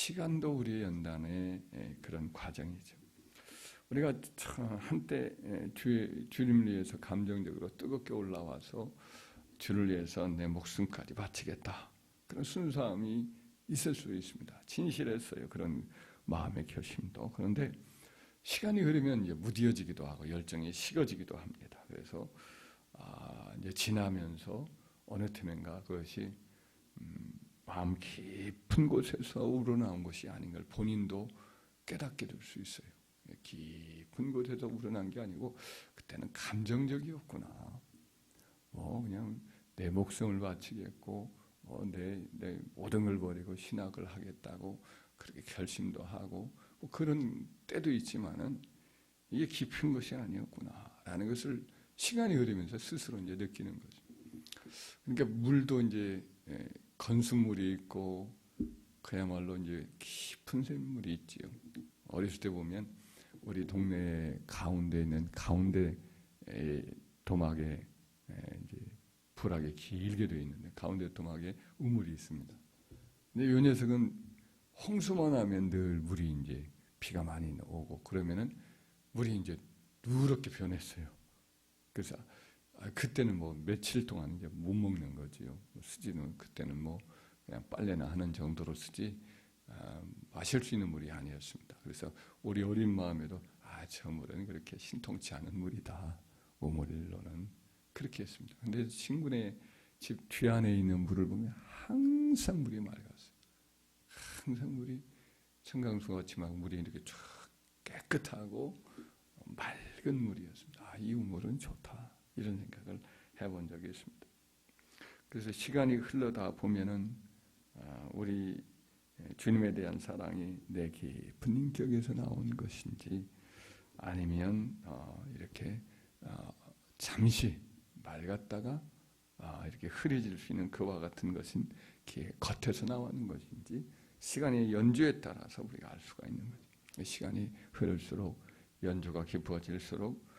시간도 우리의 연단의 그런 과정이죠. 우리가 한때 주님을 위해서 감정적으로 뜨겁게 올라와서 주를 위해서 내 목숨까지 바치겠다. 그런 순수함이 있을 수 있습니다. 진실했어요. 그런 마음의 결심도. 그런데 시간이 흐르면 이제 무뎌지기도 하고 열정이 식어지기도 합니다. 그래서 이제 지나면서 어느 틈엔가 그것이 마음 깊은 곳에서 우러나온 것이 아닌 걸 본인도 깨닫게 될 수 있어요. 깊은 곳에서 우러난 게 아니고 그때는 감정적이었구나. 그냥 내 목숨을 바치겠고 내 모든 걸 버리고 신학을 하겠다고 그렇게 결심도 하고 그런 때도 있지만은 이게 깊은 것이 아니었구나라는 것을 시간이 흐르면서 스스로 이제 느끼는 거죠. 그러니까 물도 이제 건수물이 있고 그야말로 이제 깊은 샘물이 있지요. 어렸을 때 보면 우리 동네 가운데 있는 가운데 도막에 이제 불하게 길게 되어 있는데 가운데 도막에 우물이 있습니다. 근데 이 녀석은 홍수만 하면 늘 물이 이제 비가 많이 오고 그러면은 물이 이제 누렇게 변했어요. 그래서 그때는 뭐 며칠 동안 이제 못 먹는 거지요. 쓰지는 그때는 뭐 그냥 빨래나 하는 정도로 쓰지 마실 수 있는 물이 아니었습니다. 그래서 우리 어린 마음에도 저 물은 그렇게 신통치 않은 물이다. 우물로는 그렇게 했습니다. 근데 친구네 집 뒤안에 있는 물을 보면 항상 물이 맑았어요. 항상 물이 청강수 같이 막 물이 이렇게 쫙 깨끗하고 맑은 물이었습니다. 이 우물은 좋다. 이런 생각을 해본 적이 있습니다. 그래서 시간이 흘러다 보면은 우리 주님에 대한 사랑이 내 깊은 인격에서 나온 것인지 아니면 이렇게 잠시 맑았다가 이렇게 흐려질 수 있는 그와 같은 것인 겉에서 나오는 것인지 시간의 연주에 따라서 우리가 알 수가 있는 거죠. 시간이 흐를수록 연주가 깊어질수록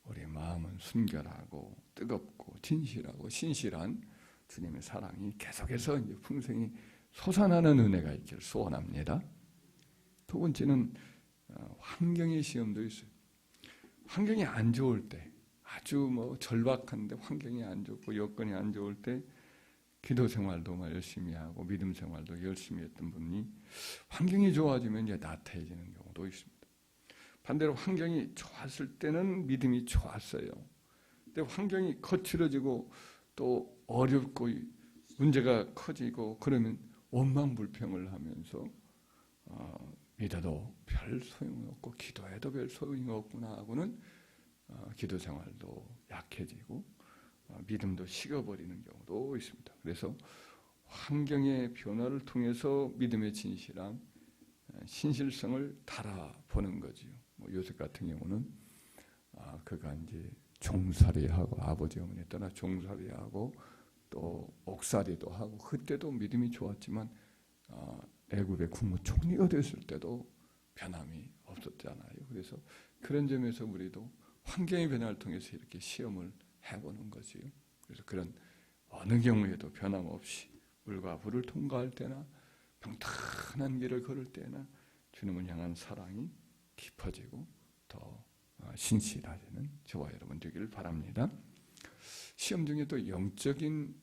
우리 마음은 순결하고 뜨겁고 진실하고 신실한 주님의 사랑이 계속해서 이제 풍성히 솟아나는 은혜가 있기를 소원합니다. 두 번째는 환경의 시험도 있어요. 환경이 안 좋을 때, 아주 뭐 절박한데 환경이 안 좋고 여건이 안 좋을 때 기도 생활도 열심히 하고 믿음 생활도 열심히 했던 분이 환경이 좋아지면 이제 나태해지는 경우도 있습니다. 반대로 환경이 좋았을 때는 믿음이 좋았어요. 근데 환경이 거칠어지고 또 어렵고 문제가 커지고 그러면 원망불평을 하면서 믿어도 별 소용없고 기도해도 별 소용이 없구나 하고는 기도 생활도 약해지고 믿음도 식어버리는 경우도 있습니다. 그래서 환경의 변화를 통해서 믿음의 진실함, 신실성을 달아보는 거지요. 요셉 같은 경우는 그가 이제 종살이하고 아버지 어머니 떠나 종살이하고 또 옥살이도 하고 그때도 믿음이 좋았지만 애굽의 국무총리가 됐을 때도 변함이 없었잖아요. 그래서 그런 점에서 우리도 환경의 변화를 통해서 이렇게 시험을 해보는 거지요. 그래서 그런 어느 경우에도 변함없이 물과 불을 통과할 때나 평탄한 길을 걸을 때나 주님을 향한 사랑이 깊어지고 더 신실해지는 저와 여러분 되기를 바랍니다. 시험 중에 또 영적인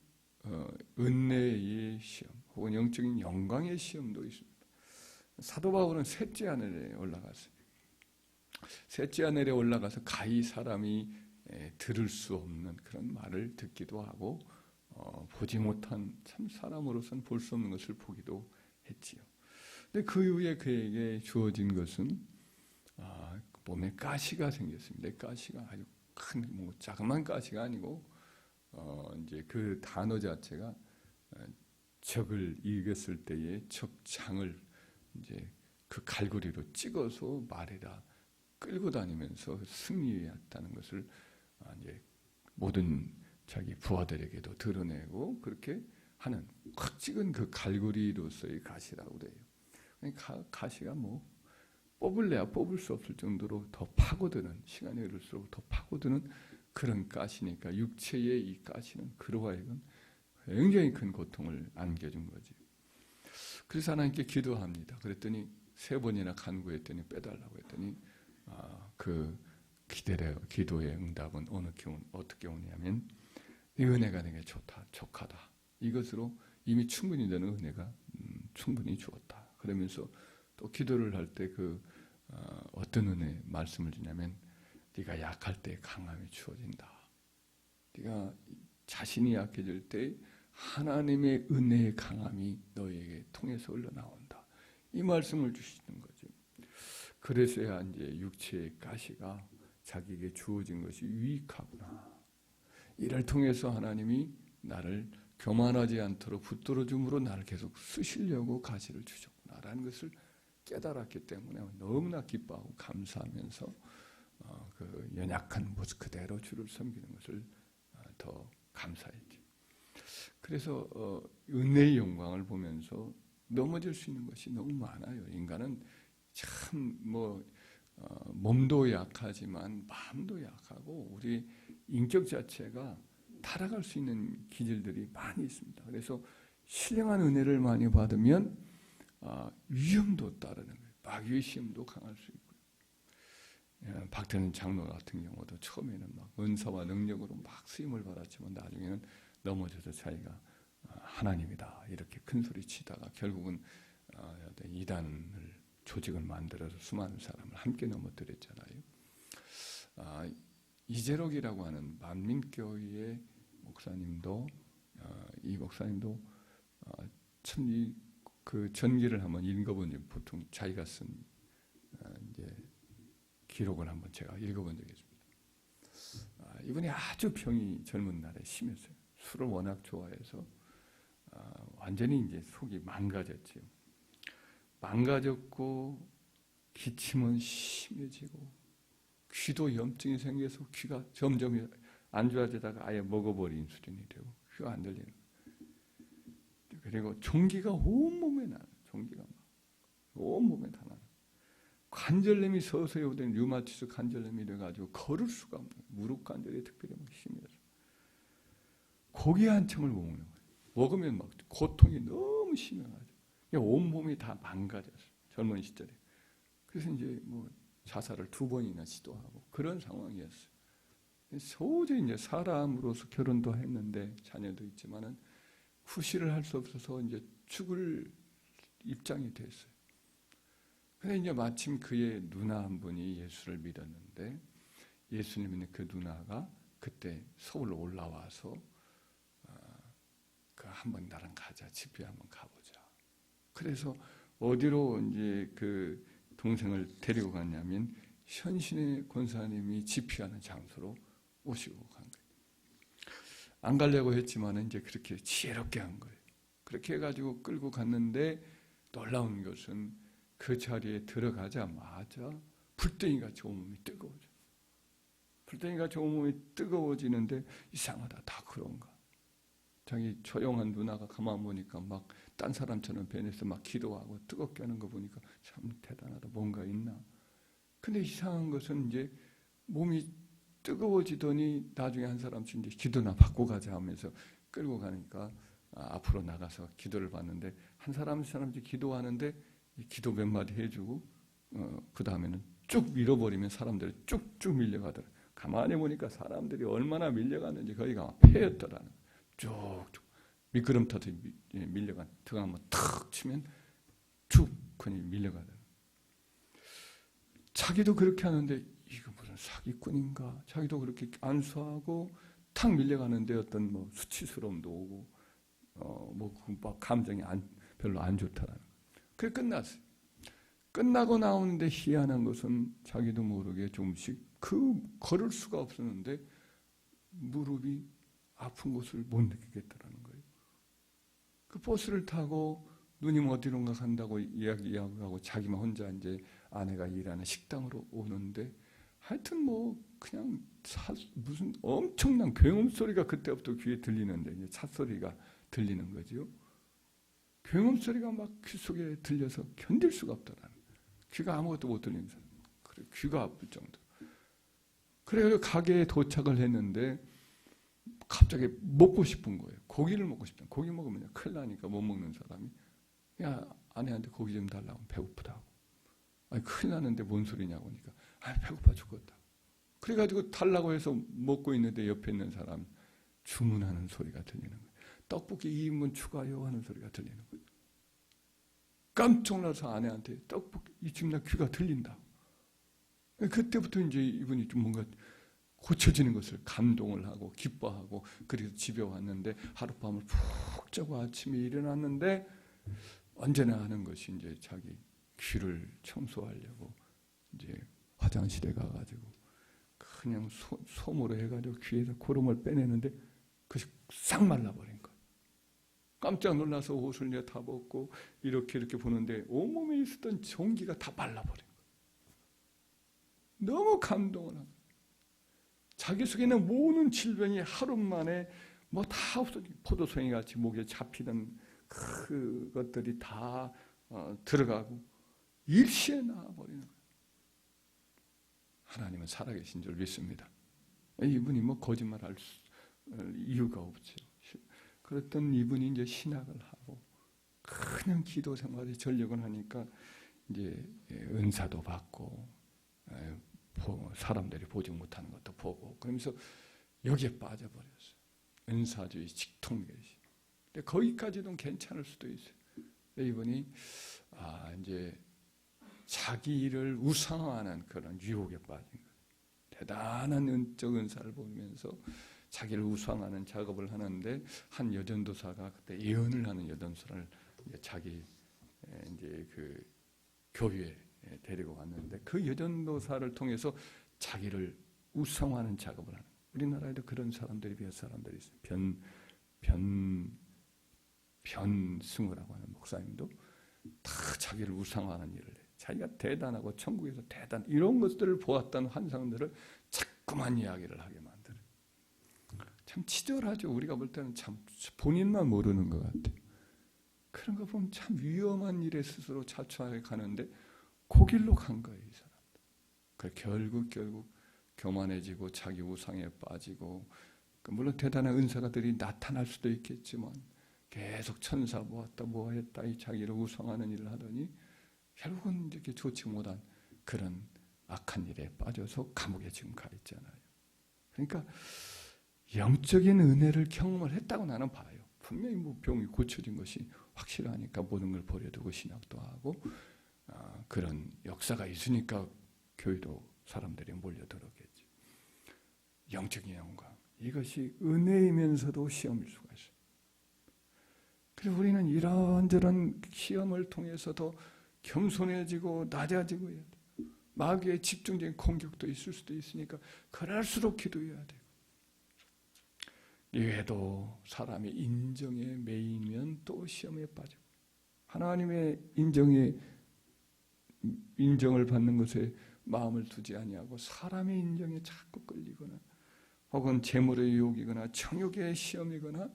은혜의 시험 혹은 영적인 영광의 시험도 있습니다. 사도 바울은 셋째 하늘에 올라갔어요. 셋째 하늘에 올라가서 가히 사람이 들을 수 없는 그런 말을 듣기도 하고 보지 못한 참 사람으로서는 볼 수 없는 것을 보기도 했지요. 근데 그 이후에 그에게 주어진 것은 몸에 가시가 생겼습니다. 가시가 아주 큰 뭐 자그마한 가시가 아니고 이제 그 단어 자체가 적을 이겼을 때의 적장을 이제 그 갈고리로 찍어서 말에다 끌고 다니면서 승리했다는 것을 이제 모든 자기 부하들에게도 드러내고 그렇게 하는 확 찍은 그 갈고리로서의 가시라고 돼요. 가시가 뭐 뽑을래야 뽑을 수 없을 정도로 더 파고드는 시간이 흐를수록 더 파고드는 그런 가시니까 육체의 이 가시는 그로 하여금 굉장히 큰 고통을 안겨준 거지. 그래서 하나님께 기도합니다. 그랬더니 3번이나 간구했더니 빼달라고 했더니 그 기도의 응답은 어떻게 오냐면 이 은혜가 내게 좋다, 족하다. 이것으로 이미 충분히 되는 은혜가 충분히 주었다. 그러면서 또 기도를 할 때 어떤 은혜 말씀을 주냐면 네가 약할 때 강함이 주어진다. 네가 자신이 약해질 때 하나님의 은혜의 강함이 너에게 통해서 흘러나온다. 이 말씀을 주시는 거죠. 그래서야 이제 육체의 가시가 자기에게 주어진 것이 유익하구나. 이를 통해서 하나님이 나를 교만하지 않도록 붙들어 줌으로 나를 계속 쓰시려고 가시를 주셨구나라는 것을 깨달았기 때문에 너무나 기뻐하고 감사하면서 그 연약한 모습 그대로 주를 섬기는 것을 더 감사했죠. 그래서 은혜의 영광을 보면서 넘어질 수 있는 것이 너무 많아요. 인간은 참 몸도 약하지만 마음도 약하고 우리 인격 자체가 타락할 수 있는 기질들이 많이 있습니다. 그래서 신령한 은혜를 많이 받으면 위험도 따르는 거예요. 마귀의 시험도 강할 수 있고요. 박태는 장로 같은 경우도 처음에는 막 은사와 능력으로 막 쓰임을 받았지만 나중에는 넘어져서 자기가 하나님이다 이렇게 큰 소리 치다가 결국은 이단을 조직을 만들어서 수많은 사람을 함께 넘어뜨렸잖아요. 이재록이라고 하는 만민교회의 목사님도 이 목사님도 참 그 전기를 한번 읽어본 적 보통 자기가 쓴 이제 기록을 한번 제가 읽어본 적이 있습니다. 이분이 아주 병이 젊은 날에 심했어요. 술을 워낙 좋아해서 완전히 이제 속이 망가졌지요. 망가졌고 기침은 심해지고 귀도 염증이 생겨서 귀가 점점 안 좋아지다가 아예 먹어버린 수준이 되고 귀가 안 들리는 거예요. 그리고 종기가 온몸에 나요. 종기가 막 온몸에 다 나요. 관절염이 서서히 오던 류마티스 관절염이 돼가지고 걸을 수가 없는 거예요. 무릎 관절이 특별히 막 심해서 고기 한 층을 못 먹는 거예요. 먹으면 막 고통이 너무 심해가지고 온몸이 다 망가졌어요. 젊은 시절에. 그래서 이제 자살을 2번이나 시도하고 그런 상황이었어요. 도저히 이제 사람으로서 결혼도 했는데 자녀도 있지만은 후시를 할 수 없어서 이제 죽을 입장이 됐어요. 근데 이제 마침 그의 누나 한 분이 예수를 믿었는데 예수님 믿는 그 누나가 그때 서울로 올라와서 한번 나랑 가자, 집회 한번 가보자. 그래서 어디로 이제 그 동생을 데리고 갔냐면 현신의 권사님이 집회하는 장소로 오시고 간 거예요. 안 가려고 했지만 이제 그렇게 지혜롭게 한 거예요. 그렇게 해가지고 끌고 갔는데 놀라운 것은 그 자리에 들어가자마자 불덩이같이 온몸이 뜨거워져. 불덩이같이 온몸이 뜨거워지는데 이상하다, 다 그런가. 자기 조용한 누나가 가만 보니까 막 딴 사람처럼 변해서 막 기도하고 뜨겁게 하는 거 보니까 참 대단하다, 뭔가 있나. 근데 이상한 것은 이제 몸이 뜨거워지더니 나중에 한 사람씩 이제 기도나 받고 가자 하면서 끌고 가니까 앞으로 나가서 기도를 받는데 한 사람씩 기도하는데 기도 몇 마디 해주고 그 다음에는 쭉 밀어버리면 사람들이 쭉쭉 밀려가더라. 가만히 보니까 사람들이 얼마나 밀려갔는지 거기가 폐였더라는. 쭉쭉 미끄럼 타듯 밀려간 등 한번 탁 치면 쭉 그냥 밀려가더라. 자기도 그렇게 하는데 이거 무슨 사기꾼인가? 자기도 그렇게 안수하고 탁 밀려가는데 어떤 수치스러움도 오고 막 감정이 별로 안 좋다라는. 그게 끝났어요. 끝나고 나오는데 희한한 것은 자기도 모르게 조금씩 걸을 수가 없었는데 무릎이 아픈 것을 못 느끼겠다라는 거예요. 그 버스를 타고 누님 어디론가 간다고 이야기하고 자기만 혼자 이제 아내가 일하는 식당으로 오는데 하여튼 그냥 무슨 엄청난 굉음 소리가 그때부터 귀에 들리는데 이제 차 소리가 들리는 거죠. 굉음 소리가 막 귀 속에 들려서 견딜 수가 없더라는. 귀가 아무것도 못 들리는 사람. 그래 귀가 아플 정도. 그래서 가게에 도착을 했는데 갑자기 먹고 싶은 거예요. 고기를 먹고 싶다. 고기 먹으면 큰일 나니까 못 먹는 사람이 야, 아내한테 고기 좀 달라고 배고프다고. 아니 큰일 나는데 뭔 소리냐고 하니까 배고파 죽겠다. 그래가지고 달라고 해서 먹고 있는데 옆에 있는 사람 주문하는 소리가 들리는 거예요. 떡볶이 2인분 추가요 하는 소리가 들리는 거예요. 깜짝 놀라서 아내한테 떡볶이 지금 나 귀가 들린다. 그때부터 이제 이분이 좀 뭔가 고쳐지는 것을 감동을 하고 기뻐하고 그래서 집에 왔는데 하룻밤을 푹 자고 아침에 일어났는데 언제나 하는 것이 이제 자기 귀를 청소하려고 이제 화장실에 가가지고 그냥 솜으로 해가지고 귀에서 고름을 빼내는데 그것이 싹 말라버린 거예요. 깜짝 놀라서 옷을 이제 다 벗고 이렇게 보는데 온몸에 있었던 전기가 다 말라버린 거예요. 너무 감동을 하고 자기 속에 있는 모든 질병이 하루 만에 뭐 다 없어지고 포도송이 같이 목에 잡히던 그것들이 다 들어가고 일시에 나와버리는 거예요. 하나님은 살아계신 줄 믿습니다. 이분이 뭐 거짓말할 이유가 없죠. 그랬던 이분이 이제 신학을 하고 그냥 기도 생활에 전력을 하니까 이제 은사도 받고 사람들이 보지 못하는 것도 보고 그러면서 여기에 빠져버렸어요. 은사주의 직통계시. 근데 거기까지도 괜찮을 수도 있어요. 이분이 이제 자기 일을 우상화하는 그런 유혹에 빠진 거예요. 대단한 은적 은사를 보면서 자기를 우상하는 작업을 하는데 한 여전도사가 그때 예언을 하는 여전도사를 자기 이제 그 교회에 데리고 왔는데 그 여전도사를 통해서 자기를 우상화하는 작업을 하는. 우리나라에도 그런 사람들이 몇 사람들이 있어요. 변승우라고 하는 목사님도 다 자기를 우상화하는 일을 해요. 자기가 대단하고 천국에서 이런 것들을 보았다는 환상들을 자꾸만 이야기를 하게 만들어요. 참 치졸하죠. 우리가 볼 때는 참 본인만 모르는 것 같아요. 그런 거 보면 참 위험한 일에 스스로 자초하게 가는데 그 길로 간 거예요. 이 사람들. 결국 교만해지고 자기 우상에 빠지고 물론 대단한 은사가들이 나타날 수도 있겠지만 계속 천사 모았다 모았다 이 자기를 우상하는 일을 하더니 결국은 이렇게 좋지 못한 그런 악한 일에 빠져서 감옥에 지금 가 있잖아요. 그러니까 영적인 은혜를 경험을 했다고 나는 봐요. 분명히 뭐 병이 고쳐진 것이 확실하니까 모든 걸 버려두고 신학도 하고 그런 역사가 있으니까 교회도 사람들이 몰려들었겠지. 영적인 영광. 이것이 은혜이면서도 시험일 수가 있어요. 그래서 우리는 이런저런 시험을 통해서도 겸손해지고 낮아지고 해야 돼요. 마귀의 집중적인 공격도 있을 수도 있으니까 그럴수록 기도해야 돼요. 이외에도 사람의 인정에 매이면 또 시험에 빠지고 하나님의 인정을 받는 것에 마음을 두지 아니하고 사람의 인정에 자꾸 끌리거나 혹은 재물의 유혹이거나 청욕의 시험이거나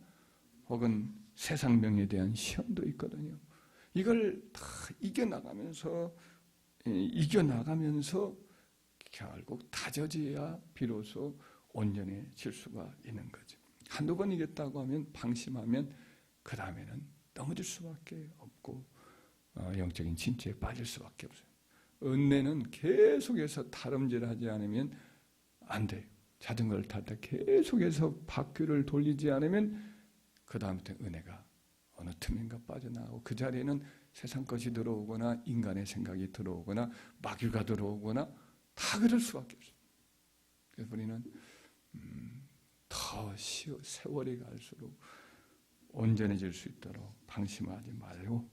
혹은 세상 명예에 대한 시험도 있거든요. 이걸 다 이겨나가면서 결국 다져져야 비로소 온전해질 수가 있는 거죠. 한두 번 이겼다고 하면 방심하면 그 다음에는 넘어질 수밖에 없고 영적인 진취에 빠질 수밖에 없어요. 은혜는 계속해서 다름질하지 않으면 안 돼요. 자전거를 탈 때 계속해서 바퀴를 돌리지 않으면 그 다음부터 은혜가 어느 틈인가 빠져나가고 그 자리에는 세상 것이 들어오거나 인간의 생각이 들어오거나 마귀가 들어오거나 다 그럴 수밖에 없어요. 그래서 우리는 더 세월이 갈수록 온전해질 수 있도록 방심하지 말고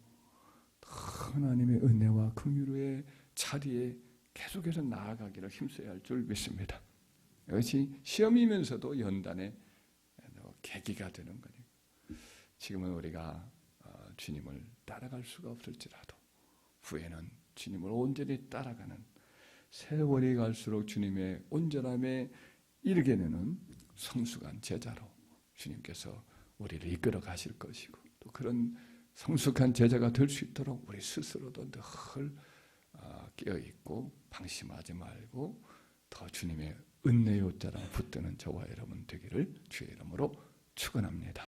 하나님의 은혜와 긍휼의 자리에 계속해서 나아가기를 힘써야 할 줄 믿습니다. 이것이 시험이면서도 연단의 계기가 되는 거니까 지금은 우리가 주님을 따라갈 수가 없을지라도 후에는 주님을 온전히 따라가는 세월이 갈수록 주님의 온전함에 이르게 되는 성숙한 제자로 주님께서 우리를 이끌어 가실 것이고 또 그런 성숙한 제자가 될 수 있도록 우리 스스로도 늘 깨어있고 방심하지 말고 더 주님의 은혜의 옷자랑 붙드는 저와 여러분 되기를 주의 이름으로 축원합니다.